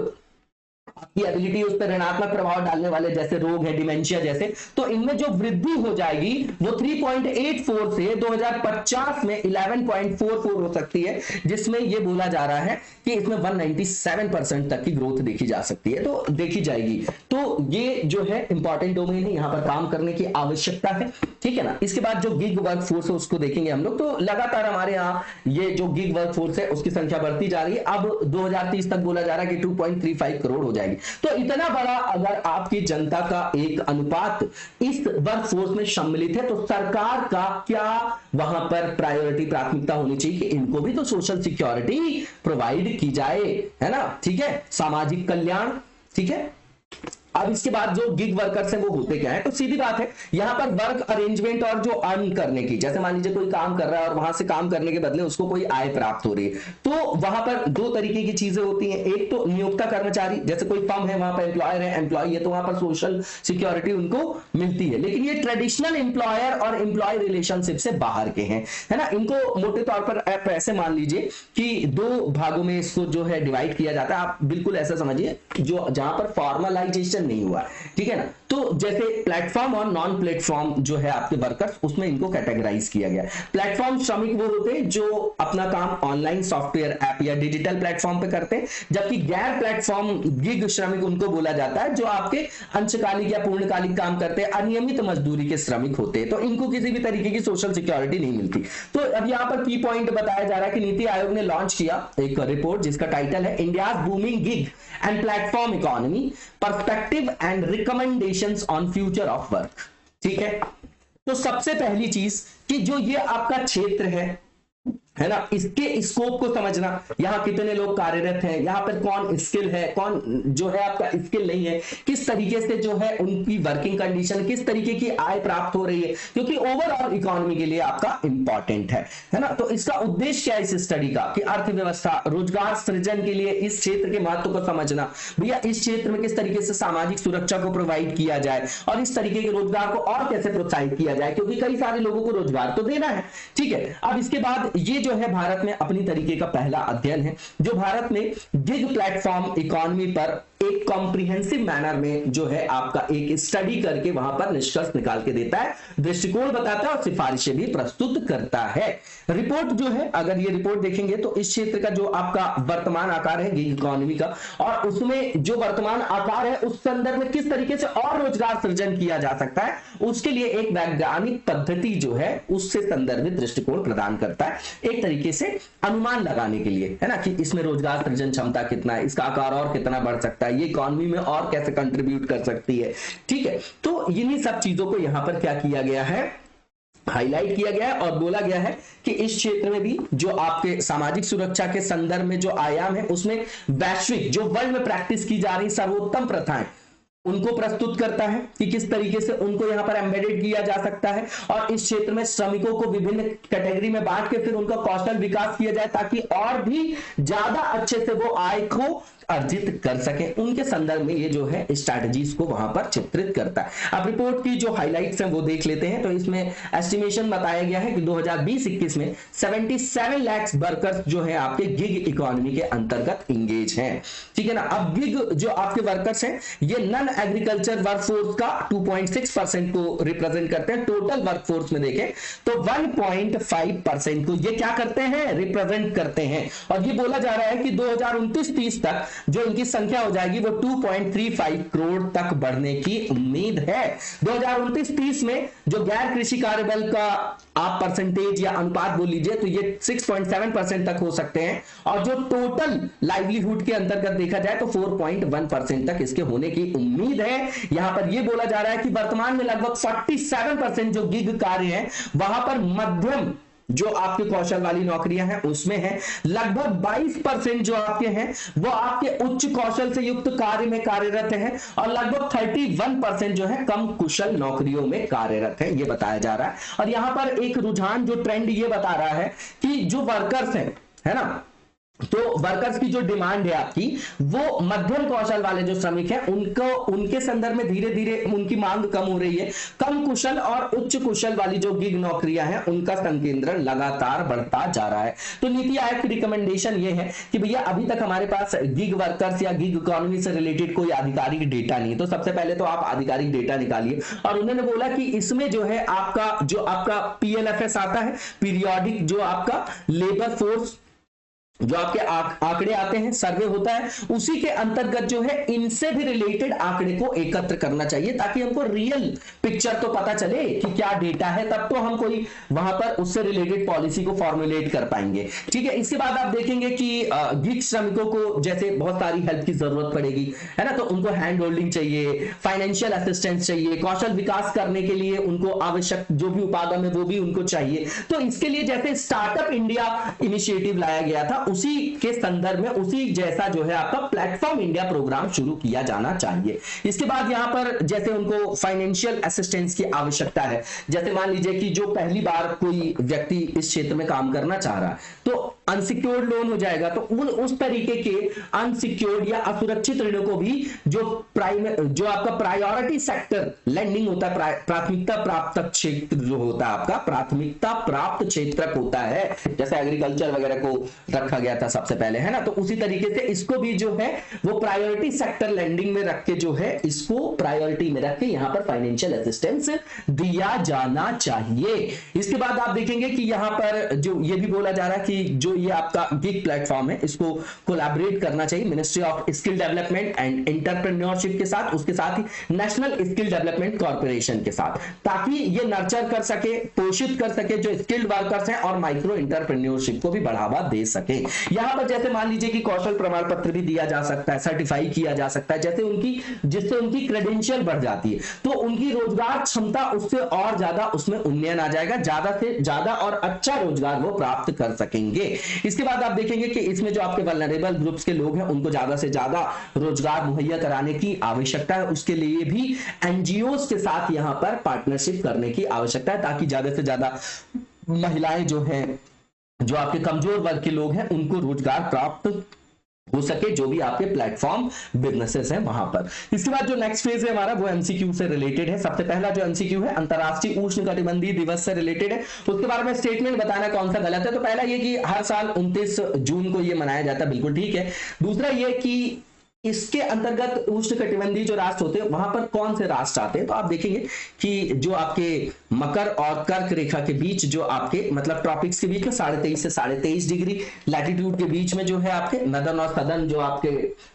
आपकी एबिलिटी उस पर ऋणात्मक प्रभाव डालने वाले जैसे रोग है, डिमेंशिया जैसे, तो इनमें जो वृद्धि हो जाएगी वो 3.84 से 2050 में 11.44 हो सकती है, जिसमें ये बोला जा रहा है कि इसमें 197% तक की ग्रोथ देखी जा सकती है, तो देखी जाएगी। तो ये जो है इंपॉर्टेंट डोमेन है, यहां पर काम करने की आवश्यकता है, ठीक है ना। इसके बाद जो गिग वर्क फोर्स है उसको देखेंगे हम लोग, तो लगातार हमारे यहाँ ये जो गिग वर्क फोर्स है उसकी संख्या बढ़ती जा रही है। अब 2030 तक बोला जा रहा है कि 2.35 करोड़ हो जाएगी। तो इतना बड़ा अगर आपकी जनता का एक अनुपात इस वर्क फोर्स में सम्मिलित है, तो सरकार का क्या वहां पर प्रायोरिटी, प्राथमिकता होनी चाहिए कि इनको भी तो सोशल सिक्योरिटी प्रोवाइड की जाए, है ना, ठीक है, सामाजिक कल्याण, ठीक है। अब इसके बाद जो गिग वर्कर्स हैं वो होते क्या है, तो सीधी बात है यहां पर वर्क अरेंजमेंट और जो अर्न करने की, जैसे मान लीजिए कोई काम कर रहा है और वहां से काम करने के बदले उसको कोई आय प्राप्त हो रही है, तो वहां पर दो तरीके की चीजें होती हैं। एक तो नियोक्ता कर्मचारी, जैसे कोई फर्म है वहां पर एम्प्लॉयर है, एम्प्लॉय है, तो वहां पर सोशल सिक्योरिटी उनको मिलती है। लेकिन ये ट्रेडिशनल एम्प्लॉयर और एम्प्लॉय रिलेशनशिप से बाहर के हैं, है ना। इनको मोटे तौर पर आप ऐसे मान लीजिए कि दो भागों में इसको जो है डिवाइड किया जाता है। आप बिल्कुल ऐसा समझिए जो जहां पर फॉर्मलाइजेशन नहीं हुआ, ठीक है ना। तो जैसे प्लेटफॉर्म और नॉन प्लेटफॉर्म जो है आपके वर्कर्स, उसमें इनको कैटेगराइज किया गया। प्लेटफॉर्म श्रमिक वो होते हैं जो अपना काम ऑनलाइन सॉफ्टवेयर, ऐप या डिजिटल प्लेटफॉर्म पे करते हैं, जबकि गैर प्लेटफॉर्म गिग श्रमिक उनको बोला जाता है जो आपके अंशकालिक या पूर्णकालिक काम करते हैं, अनियमित मजदूरी के श्रमिक होते हैं, तो इनको किसी भी तरीके की सोशल सिक्योरिटी नहीं मिलती। तो अब यहाँ पर की पॉइंट बताया जा रहा है कि नीति आयोग ने लॉन्च किया एक रिपोर्ट जिसका टाइटल है India booming gig and platform economy, perspective and recommendations on future of work, ठीक है। तो सबसे पहली चीज कि जो ये आपका क्षेत्र है है ना, इसके स्कोप को समझना, यहाँ कितने लोग कार्यरत हैं, यहाँ पर कौन स्किल है, कौन जो है आपका स्किल नहीं है, किस तरीके से जो है उनकी वर्किंग कंडीशन, किस तरीके की आय प्राप्त हो रही है, क्योंकि ओवरऑल इकोनॉमी के लिए आपका इंपॉर्टेंट है ना। तो इसका उद्देश्य क्या है इस स्टडी का, कि अर्थव्यवस्था, रोजगार सृजन के लिए इस क्षेत्र के महत्व को समझना, भैया इस क्षेत्र में किस तरीके से सामाजिक सुरक्षा को प्रोवाइड किया जाए और इस तरीके के रोजगार को और कैसे प्रोत्साहित किया जाए, क्योंकि कई सारे लोगों को रोजगार तो देना है, ठीक है। अब इसके बाद ये जो है भारत में अपनी तरीके का पहला अध्ययन है जो भारत में गिग प्लेटफॉर्म इकोनॉमी पर एक कॉम्प्रिहेंसिव मैनर में जो है आपका एक स्टडी करके वहां पर निष्कर्ष निकाल के देता है, दृष्टिकोण बताता है और सिफारिशें भी प्रस्तुत करता है। रिपोर्ट जो है, अगर ये रिपोर्ट देखेंगे तो इस क्षेत्र का जो आपका वर्तमान आकार है गिग इकोनॉमी का, और उसमें जो वर्तमान आकार है उस संदर्भ में किस तरीके से और रोजगार सृजन किया जा सकता है, उसके लिए एक वैज्ञानिक पद्धति जो है उससे संदर्भित दृष्टिकोण प्रदान करता है, एक तरीके से अनुमान लगाने के लिए, है ना, कि इसमें रोजगार सृजन क्षमता कितना है, इसका आकार और कितना बढ़ सकता है, ये इकोनॉमी में और कैसे कंट्रीब्यूट कर सकती है, ठीक है। तो इन्हीं सब चीजों को यहां पर क्या किया गया है, हाईलाइट किया गया है और बोला गया है कि इस क्षेत्र में भी जो आपके सामाजिक सुरक्षा के संदर्भ में जो आयाम है उसमें वैश्विक जो वर्ल्ड में प्रैक्टिस की जा रही सर्वोत्तम प्रथाएं उनको प्रस्तुत करता है कि किस तरीके से उनको यहां पर एम्बेडेड किया जा सकता है, और इस क्षेत्र में श्रमिकों को विभिन्न कैटेगरी में बांट के फिर उनका कौशल विकास किया जाए ताकि और भी ज्यादा अच्छे से वो आय को अर्जित कर सके, उनके संदर्भ में ये जो है स्ट्रैटेजीज को वहां पर चित्रित करता है। अब रिपोर्ट की जो हाइलाइट्स हैं वो देख लेते हैं। तो इसमें एस्टिमेशन बताया गया है कि 2020-21 में 77 लाख वर्कर्स जो है आपके गिग इकोनॉमी के अंतर्गत इंगेज हैं, ठीक है ना। अब गिग जो आपके वर्कर्स हैं ये नॉन एग्रीकल्चर वर्कफोर्स का 2.6% को रिप्रेजेंट करते हैं। टोटल वर्कफोर्स में देखें तो 1.5% को ये क्या करते हैं, रिप्रेजेंट करते हैं, और ये बोला जा रहा है कि 2029-30 तक जो इनकी संख्या हो जाएगी वो 2.35 करोड़ तक बढ़ने की उम्मीद है। 2029-30 में जो गैर कृषि कार्यबल का आप परसेंटेज या अनुपात बोल लीजिए तो ये 6.7% तक हो सकते हैं, और जो टोटल लाइवलीहुड के अंतर्गत देखा जाए तो 4.1% तक इसके होने की उम्मीद है। यहां पर यह बोला जा रहा है कि वर्तमान में लगभग 47% जो गिग कार्य है वहां पर मध्यम जो आपके कौशल वाली नौकरियां हैं उसमें है, लगभग 22% जो आपके हैं वो आपके उच्च कौशल से युक्त कार्य में कार्यरत हैं, और लगभग 31% जो है कम कुशल नौकरियों में कार्यरत है, ये बताया जा रहा है। और यहां पर एक रुझान जो ट्रेंड ये बता रहा है कि जो वर्कर्स हैं, है ना, तो वर्कर्स की जो डिमांड है आपकी वो मध्यम कौशल वाले जो श्रमिक हैं उनको उनके संदर्भ में धीरे धीरे उनकी मांग कम हो रही है। कम कुशल और उच्च कुशल वाली जो गिग नौकरियां हैं उनका संकेंद्रण लगातार बढ़ता जा रहा है। तो नीति आयोग की रिकमेंडेशन ये है कि भैया अभी तक हमारे पास गिग वर्कर्स या गिग इकोनॉमी से रिलेटेड कोई आधिकारिक डेटा नहीं, तो सबसे पहले तो आप आधिकारिक डेटा निकालिए। और उन्होंने बोला कि इसमें जो है आपका PLFS आता है, पीरियोडिक जो आपका लेबर फोर्स जो आपके आंकड़े आते हैं, सर्वे होता है, उसी के अंतर्गत जो है इनसे भी रिलेटेड आंकड़े को एकत्र करना चाहिए ताकि हमको रियल पिक्चर तो पता चले कि क्या डेटा है, तब तो हम कोई वहां पर उससे रिलेटेड पॉलिसी को फॉर्मुलेट कर पाएंगे, ठीक है। इसके बाद आप देखेंगे कि गिग श्रमिकों को जैसे बहुत सारी हेल्प की जरूरत पड़ेगी, है ना, तो उनको हैंड होल्डिंग चाहिए, फाइनेंशियल असिस्टेंस चाहिए, कौशल विकास करने के लिए उनको आवश्यक जो भी उपागम है वो भी उनको चाहिए। तो इसके लिए जैसे स्टार्टअप इंडिया इनिशिएटिव लाया गया था उसी के संदर्भ में उसी जैसा जो है आपका प्लेटफॉर्म इंडिया प्रोग्राम शुरू किया जाना चाहिए। इसके बाद यहां पर जैसे उनको फाइनेंशियल असिस्टेंस की आवश्यकता है, जैसे मान लीजिए कि जो पहली बार कोई व्यक्ति इस क्षेत्र में काम करना चाह रहा है तो अनसिक्योर्ड लोन हो जाएगा, तो उस तरीके के अनसिक्योर्ड या असुरक्षित ऋणों को भी जो आपका प्रायोरिटी सेक्टर लेंडिंग होता है, प्राथमिकता प्राप्त क्षेत्र जो होता है आपका प्राथमिकता प्राप्त क्षेत्र होता है, जैसे एग्रीकल्चर वगैरह को रखा गया था सबसे पहले, है ना, तो उसी तरीके से इसको भी जो है वो प्रायोरिटी सेक्टर लेंडिंग में रख के जो है इसको प्रायोरिटी में रख के यहां पर फाइनेंशियल असिस्टेंस दिया जाना चाहिए। इसके बाद आप देखेंगे कि यहां पर जो ये भी बोला जा रहा है कि जो ये आपका गिग प्लेटफॉर्म है इसको कोलैबोरेट करना चाहिए ministry of skill development and entrepreneurship के साथ, उसके साथ ही नेशनल स्किल डेवलपमेंट कॉर्पोरेशन के साथ, ताकि ये नर्चर कर सके, पोषित कर सके जो स्किल्ड वर्कर्स हैं और माइक्रो एंटरप्रेन्योरशिप को भी बढ़ावा दे सके। यहां पर जैसे मान लीजिए कि कौशल प्रमाण पत्र भी दिया जा सकता है, सर्टिफाई किया जा सकता है, जैसे जिससे उनकी क्रेडेंशियल बढ़ जाती है, तो उनकी रोजगार क्षमता उससे और ज्यादा उसमें उन्नयन आ जाएगा, ज्यादा से ज्यादा और अच्छा रोजगार वो प्राप्त कर सकेंगे। इसके बाद आप देखेंगे कि इसमें जो आपके वल्नरेबल ग्रुप्स के लोग हैं उनको ज्यादा से ज्यादा रोजगार मुहैया कराने की आवश्यकता है, उसके लिए भी एनजीओ के साथ यहां पर पार्टनरशिप करने की आवश्यकता है, ताकि ज्यादा से ज्यादा महिलाएं जो हैं, जो आपके कमजोर वर्ग के लोग हैं, उनको रोजगार प्राप्त हो सके, जो भी आपके प्लेटफॉर्म बिजनेसेस हैं वहां पर। इसके बाद जो नेक्स्ट फेज है हमारा वो एमसीक्यू से रिलेटेड है। सबसे पहला जो एमसीक्यू है अंतरराष्ट्रीय उष्णकटिबंधीय दिवस से रिलेटेड है, उसके बारे में स्टेटमेंट बताना कौन सा गलत है। तो पहला ये कि हर साल 29 जून को ये मनाया जाता है, बिल्कुल ठीक है। दूसरा ये कि इसके अंतर्गत उष्णकटिबंधीय जो राष्ट्र होते हैं वहां पर कौन से राष्ट्र आते हैं, तो आप देखेंगे कि जो आपके मकर और कर्क रेखा के बीच, जो आपके मतलब ट्रॉपिक्स के बीच में 23.5 से 23.5 डिग्री लैटिट्यूड के बीच में जो है आपके नदर्न और सदर्न जो आपके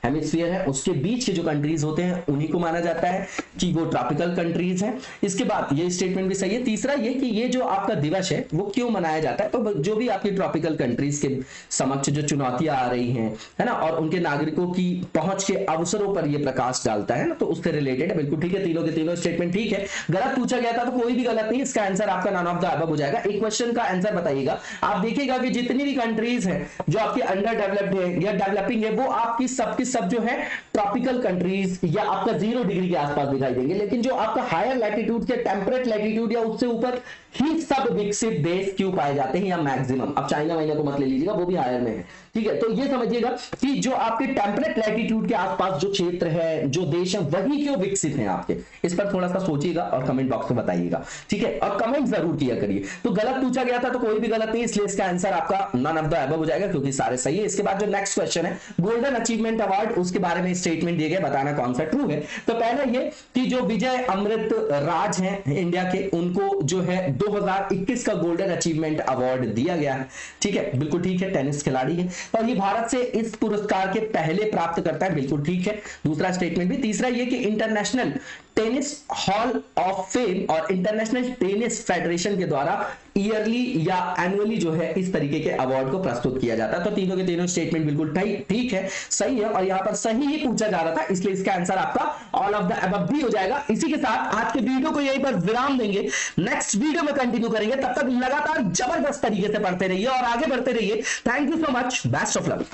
हेमिस्फीयर है उसके बीच के जो कंट्रीज होते हैं उन्हीं को माना जाता है कि वो ट्रॉपिकल कंट्रीज हैं। इसके बाद ये स्टेटमेंट भी सही है। तीसरा ये कि ये जो आपका दिवस है वो क्यों मनाया जाता है, तो जो भी आपकी ट्रॉपिकल कंट्रीज के समक्ष जो चुनौतियां आ रही हैं, है ना, और उनके नागरिकों की पहुंच के अवसरों पर ये प्रकाश डालता है ना, तो उससे रिलेटेड है, बिल्कुल ठीक है। तीनों के तीनों स्टेटमेंट ठीक है। गलत पूछा गया था तो कोई भी गलत नहीं, इसका आंसर आपका नॉन ऑफ द अबव हो जाएगा। एक क्वेश्चन का आंसर बताइएगा, आप देखिएगा कि जितनी भी कंट्रीज हैं जो आपकी अंडर डेवलप्ड है या डेवलपिंग है, वो आपकी सबकी सब जो है ट्रॉपिकल कंट्रीज या आपका 0 डिग्री के आसपास दिखाई देंगे। लेकिन जो आपका हायर लैटिट्यूड के टेम्परेट लैटिट्यूड या उससे ऊपर ही सब विकसित देश क्यों पाए जाते हैं या मैक्सिमम, अब चाइना वाइना को मत ले लीजिएगा, वो भी हायर में है, ठीक है। तो ये समझिएगा कि जो आपके टेम्परेट लैटिट्यूड के आसपास जो क्षेत्र है, जो देश है, वही क्यों विकसित हैं आपके, इस पर थोड़ा सा सोचिएगा और कमेंट बॉक्स में बताइएगा, ठीक है। और कमेंट जरूर किया करिए। तो गलत पूछा गया था तो कोई भी गलत नहीं, इसलिए इसका आंसर आपका नॉन ऑफ द अबव हो जाएगा, क्योंकि सारे सही है। इसके बाद जो नेक्स्ट क्वेश्चन है गोल्डन अचीवमेंट अवार्ड, उसके बारे में स्टेटमेंट दिए गए, बताना कौन सा ट्रू है। तो पहला ये कि जो विजय अमृत राज हैं इंडिया के, उनको जो है 2021 का गोल्डन अचीवमेंट अवार्ड दिया गया है, ठीक है, बिल्कुल ठीक है, टेनिस खिलाड़ी है और ये भारत से इस पुरस्कार के पहले प्राप्त करता है, बिल्कुल ठीक है। दूसरा स्टेटमेंट भी। तीसरा ये कि international tennis hall of fame और इंटरनेशनल टेनिस फेडरेशन के द्वारा ईयरली या एनुअली जो है इस तरीके के अवार्ड को प्रस्तुत किया जाता है। तो तीनों के तीनों स्टेटमेंट बिल्कुल ठीक है, सही है, और यहां पर सही ही पूछा जा रहा था, इसलिए इसका आंसर आपका ऑल ऑफ द अबव भी हो जाएगा। इसी के साथ आज के वीडियो को यहीं पर विराम देंगे, नेक्स्ट वीडियो में कंटिन्यू करेंगे। तब तक लगातार जबरदस्त तरीके से पढ़ते रहिए और आगे बढ़ते रहिए। Thank you so much, best of luck.